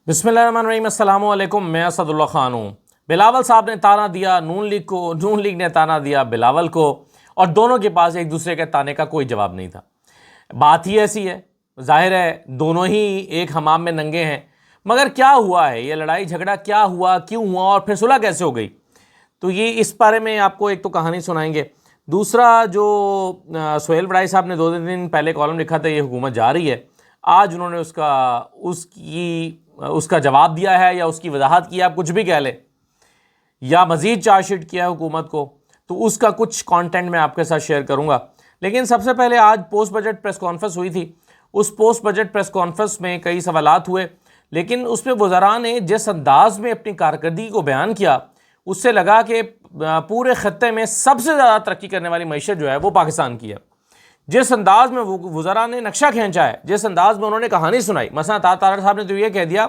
बिस्मिल्लाहिर्रहमानिर्रहीम, अस्सलामु अलैकुम। मैं असदुल्ला खान हूँ। बिलावल साहब ने ताना दिया नून लीग को, नून लीग ने ताना दिया बिलावल को, और दोनों के पास एक दूसरे के ताने का कोई जवाब नहीं था। बात ही ऐसी है, जाहिर है दोनों ही एक हमाम में नंगे हैं। मगर क्या हुआ है, ये लड़ाई झगड़ा क्या हुआ, क्यों हुआ और फिर सुलह कैसे हो गई, तो ये इस बारे में आपको एक तो कहानी सुनाएंगे। दूसरा, जो सोहेल वड़ाई साहब ने 2 दिन पहले कॉलम लिखा था ये हुकूमत जा रही है, आज उन्होंने उसका जवाब दिया है या उसकी वजाहत की, आप कुछ भी कह लें, या मज़ीद चार्जशीट किया है हुकूमत को, तो उसका कुछ कंटेंट मैं आपके साथ शेयर करूंगा। लेकिन सबसे पहले आज पोस्ट बजट प्रेस कॉन्फ्रेंस हुई थी। उस पोस्ट बजट प्रेस कॉन्फ्रेंस में कई सवालात हुए, लेकिन उसमें वज़रा ने जिस अंदाज में अपनी कारकर्दगी को बयान किया, उससे लगा कि पूरे खत्ते में सबसे ज़्यादा तरक्की करने वाली मईशत जो है वो पाकिस्तान की है। जिस अंदाज में वज़रा ने नक्शा खींचा है, जिस अंदाज में उन्होंने कहानी सुनाई, मसलन तारड़ साहब ने तो ये कह दिया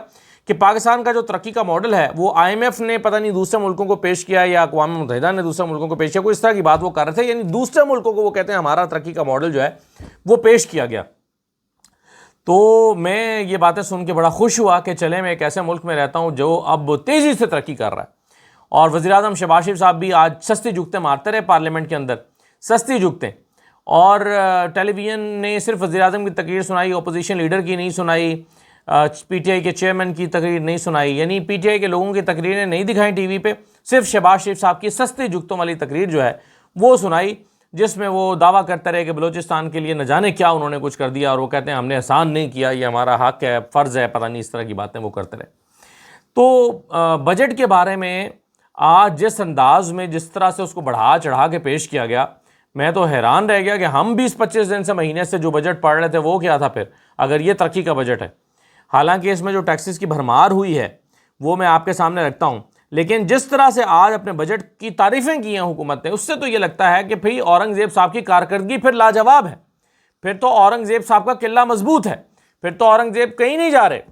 कि पाकिस्तान का जो तरक्की का मॉडल है वो IMF ने पता नहीं दूसरे मुल्कों को पेश किया या अक़वाम मुत्तहिदा ने दूसरे मुल्कों को पेश किया, कोई इस तरह की बात वो कर रहे थे। यानी दूसरे मुल्कों को वो कहते हैं हमारा तरक्की का मॉडल जो है वो पेश किया गया। तो मैं ये बातें सुन के बड़ा खुश हुआ कि चले, मैं एक ऐसे मुल्क में रहता हूँ जो अब तेज़ी से तरक्की कर रहा है। और वज़ीर-ए-आज़म शहबाज शरीफ साहब भी आज सस्ती जुगतें मारते रहे पार्लियामेंट के अंदर, सस्ती जुगतें। और टेलीविज़न ने सिर्फ वज़ीर-ए-आज़म की तकरीर सुनाई, अपोजिशन लीडर की नहीं सुनाई, PTI के चेयरमैन की तकरीर नहीं सुनाई, यानी PTI के लोगों की तकरीरें नहीं दिखाई टीवी पे, सिर्फ शहबाज शरीफ साहब की सस्ती जुगतों वाली तकरीर जो है वो सुनाई, जिसमें वो दावा करते रहे कि बलूचिस्तान के लिए न जाने क्या उन्होंने कुछ कर दिया, और वो कहते हैं हमने एहसान नहीं किया, ये हमारा हक है, फ़र्ज़ है, पता नहीं इस तरह की बातें वो करते रहे। तो बजट के बारे में आज जिस अंदाज में जिस तरह से उसको बढ़ा चढ़ा के पेश किया गया, मैं तो हैरान रह गया कि हम 20-25 दिन से, महीने से जो बजट पढ़ रहे थे वो क्या था फिर, अगर ये तरक्की का बजट है। हालांकि इसमें जो टैक्सेस की भरमार हुई है वो मैं आपके सामने रखता हूँ, लेकिन जिस तरह से आज अपने बजट की तारीफ़ें की हैं हुकूमत ने, उससे तो ये लगता है कि भाई औरंगज़ेब साहब की कारकर्दगी फिर लाजवाब है, फिर तो औरंगज़ेब साहब का किला मजबूत है, फिर तो औरंगज़ेब कहीं नहीं जा रहे,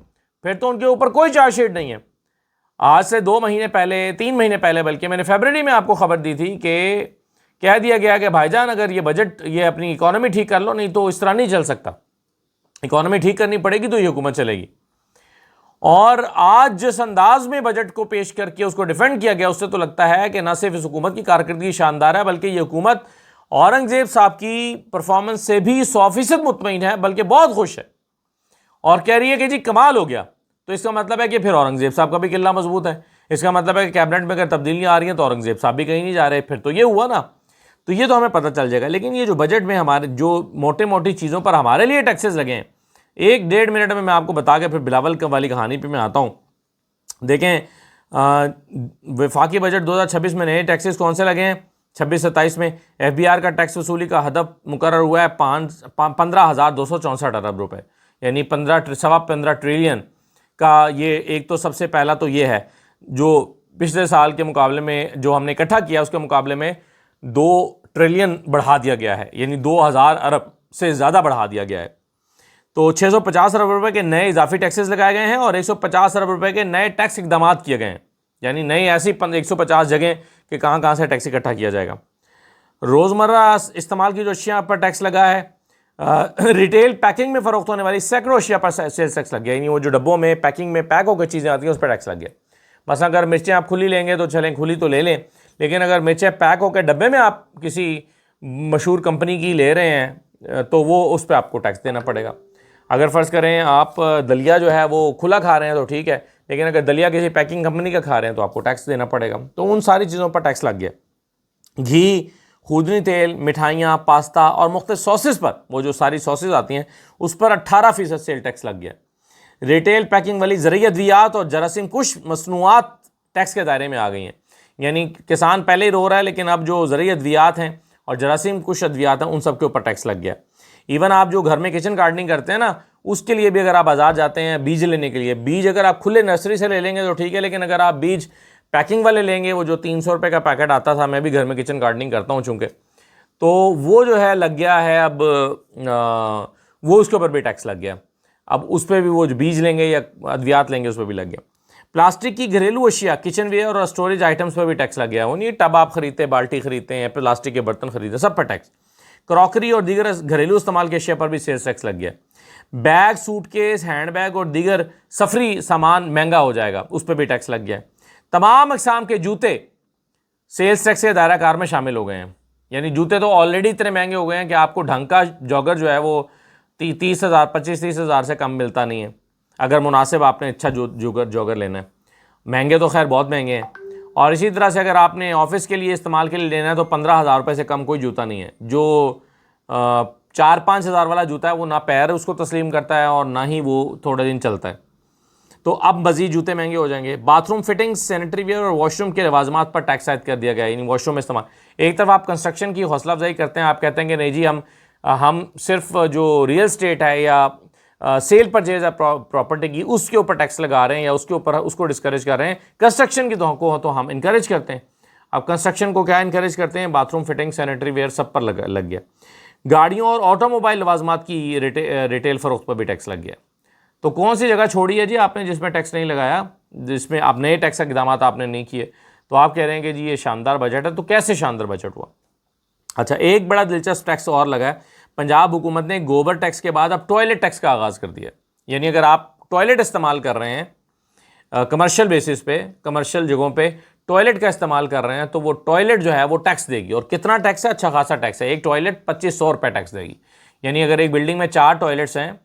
फिर तो उनके ऊपर कोई चार्जशीट नहीं है। आज से 2 महीने पहले, 3 महीने पहले, बल्कि मैंने फरवरी में आपको खबर दी थी कि कह दिया गया कि भाईजान अगर ये बजट, ये अपनी इकॉनमी ठीक कर लो, नहीं तो इस तरह नहीं चल सकता, इकॉनमी ठीक करनी पड़ेगी तो ये हुकूमत चलेगी। और आज जिस अंदाज में बजट को पेश करके उसको डिफेंड किया गया, उससे तो लगता है कि न सिर्फ इस हुकूमत की कारकर्दगी शानदार है, बल्कि ये हुकूमत औरंगज़ेब साहब की परफॉर्मेंस से भी 100% मुतमईन है, बल्कि बहुत खुश है और कह रही है कि जी कमाल हो गया। तो इसका मतलब है कि फिर औरंगज़ेब साहब का भी किला मजबूत है। इसका मतलब है कि कैबिनेट में अगर तब्दीलियाँ आ रही हैं तो औरंगज़ेब साहब भी कहीं नहीं जा रहे, फिर तो ये हुआ ना, तो ये तो हमें पता चल जाएगा। लेकिन ये जो बजट में हमारे जो मोटे मोटी चीज़ों पर हमारे लिए टैक्सेस लगे हैं, 1-1.5 मिनट में मैं आपको बता के फिर बिलावल वाली कहानी पे मैं आता हूँ। देखें, वफाकी बजट 2026 में नए टैक्सेस कौन से लगे हैं? 26-27 में FBR का टैक्स वसूली का हदफ मुकर्रर हुआ है 15,264 अरब रुपये, यानी 15 ट्रिलियन का। ये एक तो सबसे पहला तो ये है, जो पिछले साल के मुकाबले में जो हमने इकट्ठा किया उसके मुकाबले में 2 ट्रिलियन बढ़ा दिया गया है, यानी 2000 अरब से ज़्यादा बढ़ा दिया गया है। तो 650 अरब रुपए के नए इजाफी टैक्सेस लगाए गए हैं और 150 अरब रुपए के नए टैक्स इकदाम किए गए हैं, यानी नई ऐसी 150 जगह कि कहाँ से टैक्स इकट्ठा किया जाएगा। रोज़मर्रा इस्तेमाल की जो अशिया पर टैक्स लगा है, रिटेल पैकिंग में फ़रोख्त होने वाली सैकड़ों अशिया पर सेल्स टैक्स लग गया, यानी वो जो डब्बों में पैकिंग में पैक होकर चीज़ें आती हैं उस पर टैक्स लग गया। बस अगर मिर्चें आप खुली लेंगे तो चलें, खुली तो ले लें, लेकिन अगर मिर्चें पैक होकर डब्बे में आप किसी मशहूर कंपनी की ले रहे हैं तो वो उस पर आपको टैक्स देना पड़ेगा। अगर फ़र्ज़ करें आप दलिया जो है वो खुला खा रहे हैं तो ठीक है, लेकिन अगर दलिया किसी पैकिंग कंपनी का खा रहे हैं तो आपको टैक्स देना पड़ेगा। तो उन सारी चीज़ों पर टैक्स लग गया। घी, खुदनी तेल, मिठाइयाँ, पास्ता और मुख्तलिफ सॉसेस पर, वो जो सारी सॉसेस आती हैं उस पर 18% सेल टैक्स लग गया। रिटेल पैकिंग वाली ज़रिया अद्वियात और जरासीम कुश मसनूआत टैक्स के दायरे में आ गई हैं, यानी किसान पहले ही रो रहा है, लेकिन अब जो ज़रिया अद्वियात हैं और जरासीम कुश अद्वियात हैं उन सब के ऊपर टैक्स लग गया। इवन आप जो घर में किचन गार्डनिंग करते हैं ना, उसके लिए भी अगर आप बाज़ार जाते हैं बीज लेने के लिए, बीज अगर आप खुले नर्सरी से ले लेंगे तो ठीक है, लेकिन अगर आप बीज पैकिंग वाले लेंगे, वो जो 300 रुपये का पैकेट आता था, मैं भी घर में किचन गार्डनिंग करता हूँ चूँकि, तो वो जो है लग गया है अब, वो उसके ऊपर भी टैक्स लग गया। अब उस पर भी वो जो बीज लेंगे या अद्वियात लेंगे उस पर भी लग गया। प्लास्टिक की घरेलू अशिया, किचन वेयर और स्टोरेज आइटम्स पर भी टैक्स लग गया। वो नहीं टब आप खरीदते, बाल्टी खरीदते हैं, प्लास्टिक के बर्तन खरीदते, सब पर टैक्स। क्रॉकरी और दीगर घरेलू इस्तेमाल के अशिया पर भी सेल्स टैक्स लग गया। बैग, सूटकेस, हैंडबैग और दीगर सफरी सामान महंगा हो जाएगा, उस पर भी टैक्स लग गया है। तमाम अक़साम के जूते सेल्स टैक्स के दायरा कार में शामिल हो गए हैं। यानी जूते तो ऑलरेडी इतने महंगे हो गए हैं कि आपको ढंग का जॉगर जो है वो 30,000 25-30,000 से कम मिलता नहीं है, अगर मुनासिब आपने अच्छा जॉगर लेना है। महंगे तो खैर बहुत महंगे हैं। और इसी तरह से अगर आपने ऑफिस के लिए इस्तेमाल के लिए लेना है तो 15,000 रुपये से कम कोई जूता नहीं है। जो 4-5 हज़ार वाला जूता है वो ना पैर उसको तस्लीम करता है और ना ही वो थोड़े दिन चलता है। तो अब मज़ीद जूते महंगे हो जाएंगे। बाथरूम फिटिंग्स, सैनिटरी वेयर और वॉशरूम के लवाजमात पर टैक्स आयद कर दिया गया है, यानी वॉशरूम में इस्तेमाल। एक तरफ आप कंस्ट्रक्शन की हौसला अफजाई करते हैं, आप कहते हैं कि नहीं जी हम सिर्फ जो रियल स्टेट है या सेल परचेज है प्रॉपर्टी की उसके ऊपर टैक्स लगा रहे हैं या उसके ऊपर उसको डिस्करेज कर रहे हैं। कंस्ट्रक्शन की तो हम इंकरेज करते हैं। अब कंस्ट्रक्शन को क्या इंकरेज करते हैं? बाथरूम फिटिंग, सैनिटरी वेयर सब पर लग गया। गाड़ियों और ऑटोमोबाइल लवाजमात की रिटेल फ़रोख्त पर भी टैक्स लग गया। तो कौन सी जगह छोड़ी है जी आपने जिसमें टैक्स नहीं लगाया, जिसमें आप नए टैक्स इक़दाम आपने नहीं किए? तो आप कह रहे हैं कि जी ये शानदार बजट है। तो कैसे शानदार बजट हुआ? अच्छा, एक बड़ा दिलचस्प टैक्स और लगा है। पंजाब हुकूमत ने गोबर टैक्स के बाद अब टॉयलेट टैक्स का आगाज़ कर दिया। यानी अगर आप टॉयलेट इस्तेमाल कर रहे हैं कमर्शियल बेसिस पे, कमर्शियल जगहों पे टॉयलेट का इस्तेमाल कर रहे हैं, तो वो टॉयलेट जो है वो टैक्स देगी। और कितना टैक्स है? अच्छा खासा टैक्स है। एक टॉयलेट 2500 रुपये टैक्स देगी। यानी अगर एक बिल्डिंग में 4 टॉयलेट्स हैं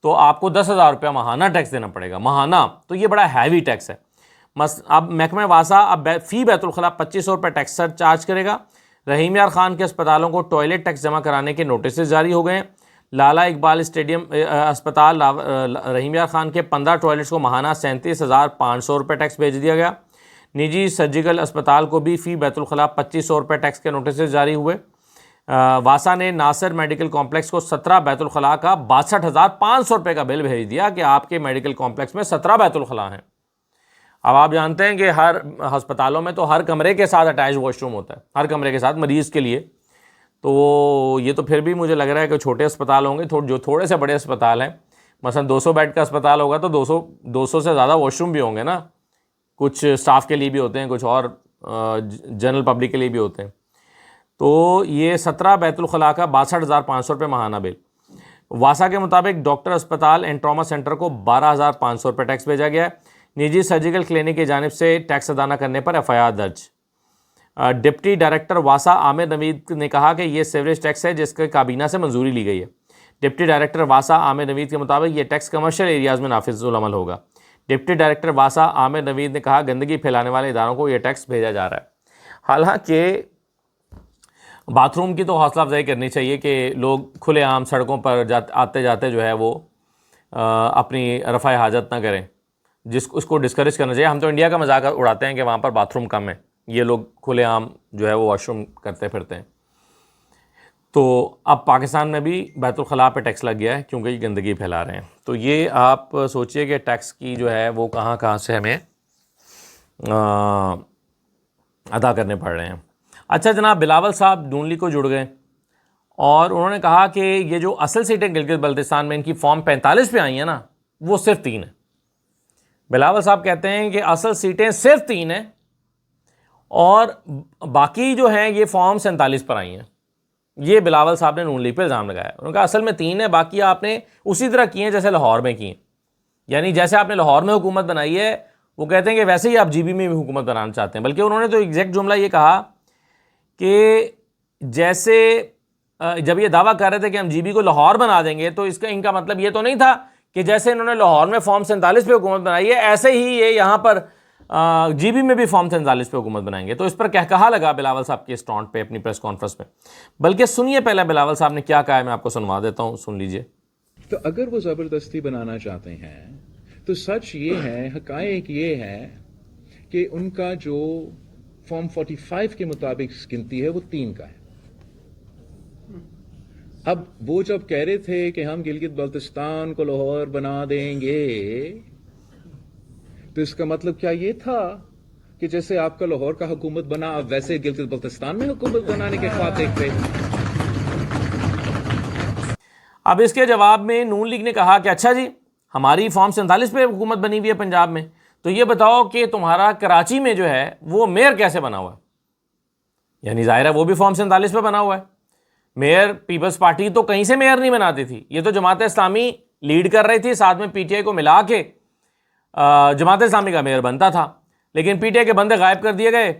तो आपको 10,000 रुपया महाना टैक्स देना पड़ेगा, महाना। तो ये बड़ा हैवी टैक्स है। अब महकमा वासा अब फ़ी बैतुल खला 2500 रुपये टैक्स सर चार्ज करेगा। रहीम यार खान के अस्पतालों को टॉयलेट टैक्स जमा कराने के नोटिस जारी हो गए। लाला इकबाल स्टेडियम अस्पताल रहीम यार खान के 15 टॉयलेट्स को महाना 37,500 रुपये टैक्स भेज दिया गया। निजी सर्जिकल अस्पताल को भी फ़ी बैतुल खला 2500 रुपये टैक्स के नोटिस जारी हुए। वासा ने नासिर मेडिकल कॉम्प्लेक्स को 17 बैतुल खला का 62,500 रुपये का बिल भेज दिया कि आपके मेडिकल कॉम्प्लेक्स में 17 बैतुल खला हैं। अब आप जानते हैं कि हर अस्पतालों में तो हर कमरे के साथ अटैच वॉशरूम होता है, हर कमरे के साथ मरीज़ के लिए। तो ये तो फिर भी मुझे लग रहा है कि छोटे अस्पताल होंगे, जो थोड़े से बड़े अस्पताल हैं, मसलन 200 बेड का अस्पताल होगा तो 200 से ज़्यादा वॉशरूम भी होंगे ना। कुछ स्टाफ के लिए भी होते हैं, कुछ और जनरल पब्लिक के लिए भी होते हैं। तो ये 17 बैतुल खला का 62,500 रुपये महाना बिल। वासा के मुताबिक डॉक्टर अस्पताल एंड ट्रॉमा सेंटर को 12,500 रुपये टैक्स भेजा गया है। निजी सर्जिकल क्लिनिक की जानिब से टैक्स अदा न करने पर एफआईआर दर्ज। डिप्टी डायरेक्टर वासा आमिर नवीद ने कहा कि यह सेवरेज टैक्स है जिसके काबीना से मंजूरी ली गई है। डिप्टी डायरेक्टर वासा आमिर नवीद के मुताबिक यह टैक्स कमर्शियल एरियाज़ में नाफिजुल अमल होगा। डिप्टी डायरेक्टर वासा आमिर नवीद ने कहा गंदगी फैलाने वाले इदारों को यह टैक्स भेजा जा रहा है। हालांकि बाथरूम की तो हौसला अफजाई करनी चाहिए कि लोग खुलेआम सड़कों पर आते जाते जो है वो अपनी रफ़ाए हाजत ना करें, उसको डिस्करेज करना चाहिए। हम तो इंडिया का मजाक उड़ाते हैं कि वहाँ पर बाथरूम कम है, ये लोग खुलेआम जो है वो वॉशरूम करते फिरते हैं। तो अब पाकिस्तान में भी बैतुल खला पे टैक्स लग गया है क्योंकि ये गंदगी फैला रहे हैं। तो ये आप सोचिए कि टैक्स की जो है वो कहाँ कहाँ से हमें अदा करने पड़ रहे हैं। अच्छा जनाब, बिलावल साहब नून लीग को जुड़ गए और उन्होंने कहा कि ये जो असल सीटें गिलगित बल्तिस्तान में इनकी फॉर्म 45 पे आई हैं ना, वो सिर्फ 3 है। बिलावल साहब कहते हैं कि असल सीटें सिर्फ 3 हैं और बाकी जो हैं ये फॉर्म 47 पर आई हैं। ये बिलावल साहब ने नून लीग पे इल्ज़ाम लगाया। उन्होंने कहा असल में 3 है, बाकी आपने उसी तरह किए हैं जैसे लाहौर में किए। यानी जैसे आपने लाहौर में हुकूमत बनाई है, वो कहते हैं कि वैसे ही आप जीबी में भी हुकूमत बनाना चाहते हैं। बल्कि उन्होंने तो एग्जैक्ट जुमला ये कहा कि जैसे जब ये दावा कर रहे थे कि हम जीबी को लाहौर बना देंगे, तो इसका इनका मतलब ये तो नहीं था कि जैसे इन्होंने लाहौर में फॉर्म 47 पे हुकूमत बनाई है, ऐसे ही ये यहाँ पर जीबी में भी फॉर्म 47 पे हुकूमत बनाएंगे। तो इस पर कहा लगा बिलावल साहब के स्टॉन्ट पे अपनी प्रेस कॉन्फ्रेंस में। बल्कि सुनिए पहले बिलावल साहब ने क्या कहा है, मैं आपको सुनवा देता हूँ, सुन लीजिए। तो अगर वो ज़बरदस्ती बनाना चाहते हैं तो सच ये है, हकायक ये है कि उनका जो फॉर्म 45 के मुताबिक गिनती है वो 3 का है। अब वो जब कह रहे थे कि हम गिलगित बल्तिस्तान को लाहौर बना देंगे, तो इसका मतलब क्या ये था कि जैसे आपका लाहौर का हुकूमत बना, अब वैसे गिलगित बल्तिस्तान में हुकूमत बनाने के ख्वाब देखते? अब इसके जवाब में नून लीग ने कहा कि अच्छा जी, हमारी फॉर्म 47 पे हुकूमत बनी हुई है पंजाब में, तो ये बताओ कि तुम्हारा कराची में जो है वो मेयर कैसे बना हुआ है। यानी जाहिर है वो भी फॉर्म 47 पे बना हुआ है। मेयर पीपल्स पार्टी तो कहीं से मेयर नहीं बनाती थी, ये तो जमात इस्लामी लीड कर रही थी, साथ में पीटीआई को मिला के जमात इस्लामी का मेयर बनता था, लेकिन पीटीआई के बंदे गायब कर दिए गए।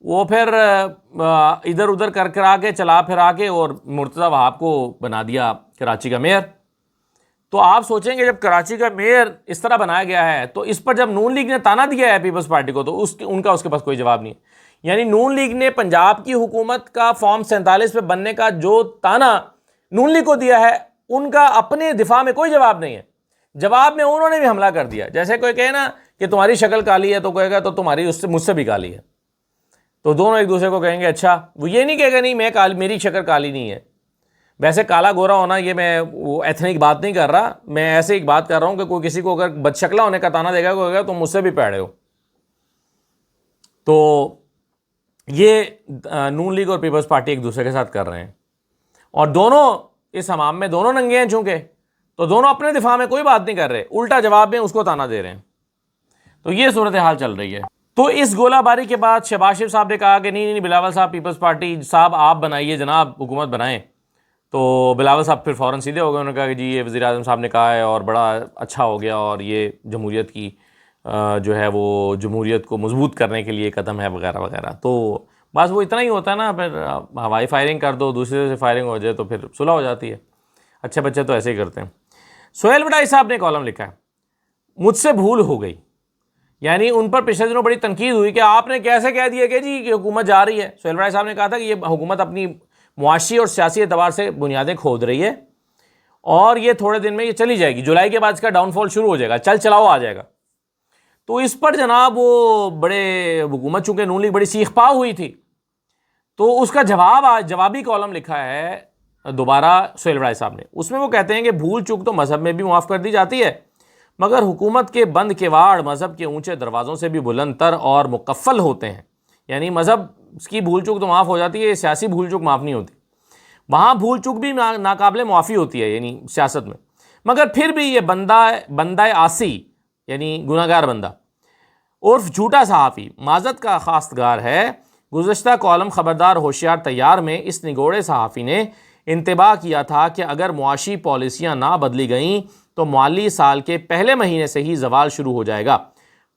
वो फिर इधर उधर कर करा के चला फिरा के और मुर्तज़ा वहाब को बना दिया कराची का मेयर। तो आप सोचेंगे जब कराची का मेयर इस तरह बनाया गया है तो इस पर जब नून लीग ने ताना दिया है पीपल्स पार्टी को तो उसके पास कोई जवाब नहीं है। यानी नून लीग ने पंजाब की हुकूमत का फॉर्म 47 पे बनने का जो ताना नून लीग को दिया है, उनका अपने दिफा में कोई जवाब नहीं है। जवाब में उन्होंने भी हमला कर दिया। जैसे कोई कहे ना कि तुम्हारी शक्ल काली है तो कहेगा तो तुम्हारी उससे मुझसे भी काली है, तो दोनों एक दूसरे को कहेंगे अच्छा। वो ये नहीं कहेगा नहीं मैं काली, मेरी शक्ल काली नहीं है। वैसे काला गोरा होना ये मैं वो एथनिक बात नहीं कर रहा, मैं ऐसे एक बात कर रहा हूं कि कोई किसी को अगर बदशक्ला होने का ताना देगा कोई तो मुझसे भी पैड़े हो। तो ये नून लीग और पीपल्स पार्टी एक दूसरे के साथ कर रहे हैं और दोनों इस हमाम में दोनों नंगे हैं चूंकि, तो दोनों अपने दिफा में कोई बात नहीं कर रहे, उल्टा जवाब में उसको ताना दे रहे हैं। तो ये सूरत हाल चल रही है। तो इस गोलाबारी के बाद शहबाज शरीफ साहब ने कहा कि नहीं बिलावल साहब पीपल्स पार्टी साहब आप बनाइए जनाब, हुकूमत बनाएं। तो बिलावल साहब फिर फ़ौरन सीधे हो गए, उन्होंने कहा कि जी ये वज़ीर आज़म साहब ने कहा है और बड़ा अच्छा हो गया और ये जमहूरियत की जो है वो जमहूरियत को मजबूत करने के लिए कदम है वगैरह वगैरह। तो बस वो इतना ही होता है ना, फिर हवाई फायरिंग कर दो, दूसरे से फायरिंग हो जाए तो फिर सुलह हो जाती है। अच्छे बच्चे तो ऐसे ही करते हैं। सोहेल वडाई साहब ने कॉलम लिखा है, मुझसे भूल हो गई। यानी उन पर पिछले दिनों बड़ी तनकीद हुई कि आपने कैसे कह दिया कि जी कि हुकूमत जा रही है। सोहेल वडाई साहब ने कहा था कि ये हुकूमत अपनी मुआशी और सियासी एतबार से बुनियादें खोद रही है और ये थोड़े दिन में ये चली जाएगी, जुलाई के बाद इसका डाउनफॉल शुरू हो जाएगा, चल चलाओ आ जाएगा। तो इस पर जनाब वो बड़े हुकूमत चूँकि नून लीग बड़ी सीख पाव हुई थी, तो उसका जवाब आज जवाबी कॉलम लिखा है दोबारा सोहेल वडाई साहब ने। उसमें वो कहते हैं कि भूल चूक तो मज़हब में भी माफ़ कर दी जाती है, मगर हुकूमत के बंद किवाड़ मज़हब के ऊंचे दरवाज़ों से भी बुलंदतर और मुकफ़ल होते हैं। यानी मज़हब की भूल चूक तो माफ़ हो जाती है, सियासी भूल चूक माफ़ नहीं होती। वहाँ भूल चूक भी नाकाबिले मुआफ़ी होती है यानी सियासत में, मगर फिर भी ये बंदा आसी यानी गुनाहगार बंदा उर्फ झूठा सहाफ़ी माज़त का खास्तगार है। गुज़श्ता कॉलम ख़बरदार होशियार तैयार में इस निगोड़े सहाफ़ी ने इंतबाह किया था कि अगर मुआशी पॉलिसियाँ ना बदली गईं तो माली साल के पहले महीने से ही जवाल शुरू हो जाएगा।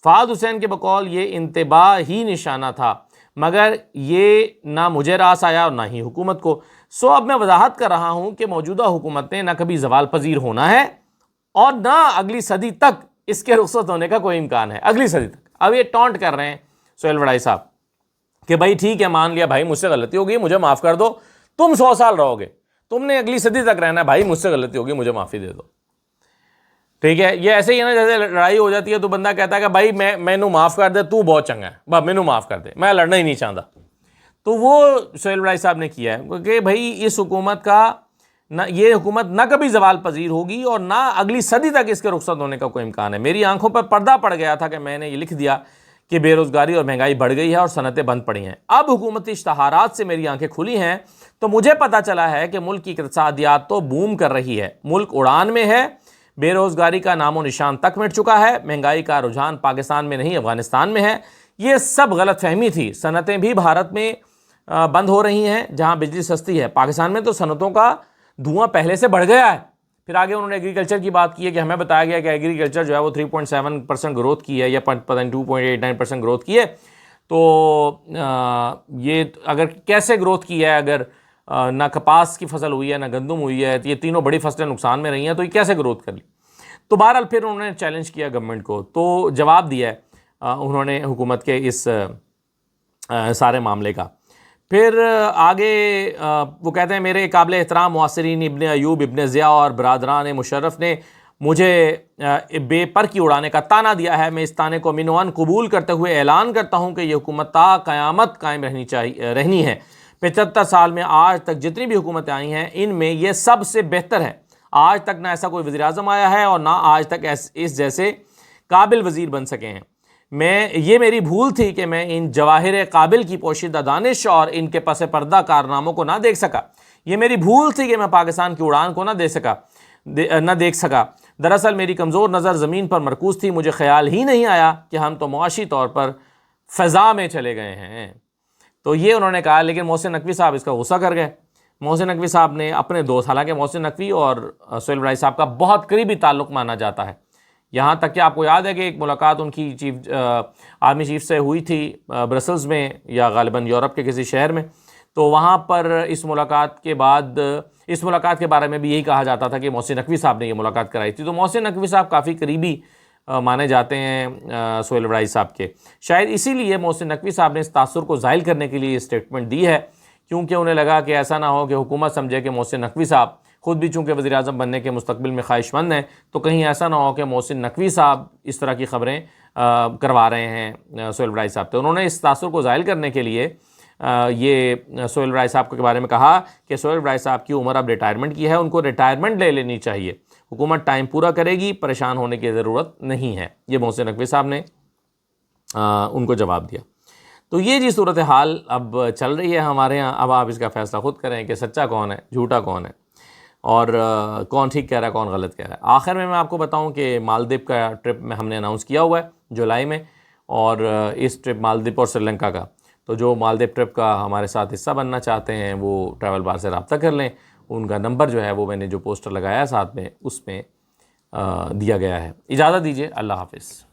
फ़ाद हुसैन के बकौल ये इंतबाह ही निशाना था, मगर ये ना मुझे रास आया और ना ही हुकूमत को। सो अब मैं वजाहत कर रहा हूँ कि मौजूदा हुकूमत ने ना कभी जवाल पजीर होना है और ना अगली सदी तक इसके रुखसत होने का कोई इम्कान है। अगली सदी तक अब ये टॉन्ट कर रहे हैं सोहेल वडाई साहब कि भाई ठीक है, मान लिया भाई मुझसे गलती होगी, मुझे माफ़ कर दो, तुम 100 साल रहोगे, तुमने अगली सदी तक रहना है, भाई मुझसे गलती होगी, मुझे माफ़ी दे दो। ठीक है, ये ऐसे ही है ना जैसे लड़ाई हो जाती है तो बंदा कहता है कि भाई मैनू माफ़ कर दे, तू बहुत चंगा है, बस मैनू माफ़ कर दे, मैं लड़ना ही नहीं चाहता। तो वो सोहेल वडाई साहब ने किया है कि भाई इस हुकूमत का ना, ये हुकूमत ना कभी जवाल पजीर होगी और ना अगली सदी तक इसके रुखसत होने का कोई इम्कान है। मेरी आंखों पर पर्दा पड़ गया था कि मैंने ये लिख दिया कि बेरोज़गारी और महंगाई बढ़ गई है और सनतें बंद पड़ी हैं। अब हुकूमती इश्तहारात से मेरी आंखें खुली हैं तो मुझे पता चला है कि मुल्क की इक़्तिसादियात तो बूम कर रही है, मुल्क उड़ान में है, बेरोज़गारी का नामो निशान तक मिट चुका है, महंगाई का रुझान पाकिस्तान में नहीं अफ़गानिस्तान में है। ये सब गलत फहमी थी। सनतें भी भारत में बंद हो रही हैं जहाँ बिजली सस्ती है, पाकिस्तान में तो सनतों का धुआं पहले से बढ़ गया है। फिर आगे उन्होंने एग्रीकल्चर की बात की है कि हमें बताया गया कि एग्रीकल्चर जो है वो 3.7% ग्रोथ की है या पता नहीं 2.89% ग्रोथ की है। तो ये अगर कैसे ग्रोथ की है, अगर ना कपास की फसल हुई है ना गंदम हुई है, तो ये तीनों बड़ी फसलें नुकसान में रही हैं, तो ये कैसे ग्रोथ कर ली। तो बहरहाल फिर उन्होंने चैलेंज किया गवर्नमेंट को, तो जवाब दिया है उन्होंने हुकूमत के इस सारे मामले का। फिर आगे वो कहते हैं मेरे काबिल एहतराम मुआसरीन इब्ने अयूब इब्ने ज़िया और बरादरान मुशर्रफ ने मुझे बेपर की उड़ाने का ताना दिया है। मैं इस ताने को मिनवान कबूल करते हुए ऐलान करता हूँ कि यह हुकूमत ता क़यामत कायम रहनी है। 75 साल में आज तक जितनी भी हुकूमतें आई हैं इनमें यह सबसे बेहतर है। आज तक ना ऐसा कोई वज़ीर आज़म आया है और ना आज तक इस जैसे काबिल वज़ीर बन सके हैं। ये मेरी भूल थी कि मैं इन जवाहिर काबिल की पोशीदा दानिश और इनके पस पर्दा कारनामों को ना देख सका। ये मेरी भूल थी कि मैं पाकिस्तान की उड़ान को ना देख सका। दरअसल मेरी कमज़ोर नज़र ज़मीन पर मरकूज़ थी, मुझे ख्याल ही नहीं आया कि हम तो मुआशी तौर पर फ़ज़ा में चले गए हैं। तो ये उन्होंने कहा, लेकिन मोहसिन नकवी साहब इसका गुस्सा कर गए। मोहसिन नकवी साहब ने अपने दोस्त, हालांकि मोहसिन नकवी और सोहेल इब्राहिम साहब का बहुत करीबी ताल्लुक़ माना जाता है, यहाँ तक कि आपको याद है कि एक मुलाकात उनकी आर्मी चीफ से हुई थी ब्रसल्स में या गालिबन यूरोप के किसी शहर में। तो वहाँ पर इस मुलाकात के बाद इस मुलाकात के बारे में भी यही कहा जाता था कि मोहसिन नकवी साहब ने ये मुलाकात कराई थी। तो मोहसिन नकवी साहब काफ़ी करीबी माने जाते हैं सोहेल इब्राहिम साहब के। शायद इसीलिए मोहसिन नकवी साहब ने इस तासुर को ज़ाहिर करने के लिए ये स्टेटमेंट दी है, क्योंकि उन्हें लगा कि ऐसा ना हो कि हुकूमत समझे कि मोहसिन नकवी साहब खुद भी चूँकि वज़ीर-ए-आज़म बनने के मुस्तकबिल में ख्वाहिशमंद हैं, तो कहीं ऐसा ना हो कि मोहसिन नकवी साहब इस तरह की ख़बरें करवा रहे हैं सोहेल इब्राहिम साहब। तो उन्होंने इस तासुर को ज़ाहिर करने के लिए ये सोहेल इब्राहिम साहब के बारे में कहा कि सोहेल इब्राहिम साहब की उम्र अब रिटायरमेंट की है, उनको रिटायरमेंट ले लेनी चाहिए, हुकूमत टाइम पूरा करेगी, परेशान होने की ज़रूरत नहीं है। ये मोहसिन नकवी साहब ने उनको जवाब दिया। तो ये जी सूरत हाल अब चल रही है हमारे यहाँ। अब आप इसका फ़ैसला ख़ुद करें कि सच्चा कौन है, झूठा कौन है, और कौन ठीक कह रहा है, कौन गलत कह रहा है। आखिर में मैं आपको बताऊं कि मालदीव का ट्रिप में हमने अनाउंस किया हुआ है जुलाई में, और इस ट्रिप मालदीव और श्रीलंका का। तो जो मालदीव ट्रिप का हमारे साथ हिस्सा बनना चाहते हैं वो ट्रैवल बार से रब्ता कर लें। उनका नंबर जो है वो मैंने जो पोस्टर लगाया साथ में उसमें दिया गया है। इजाज़त दीजिए, अल्लाह हाफ़िज़।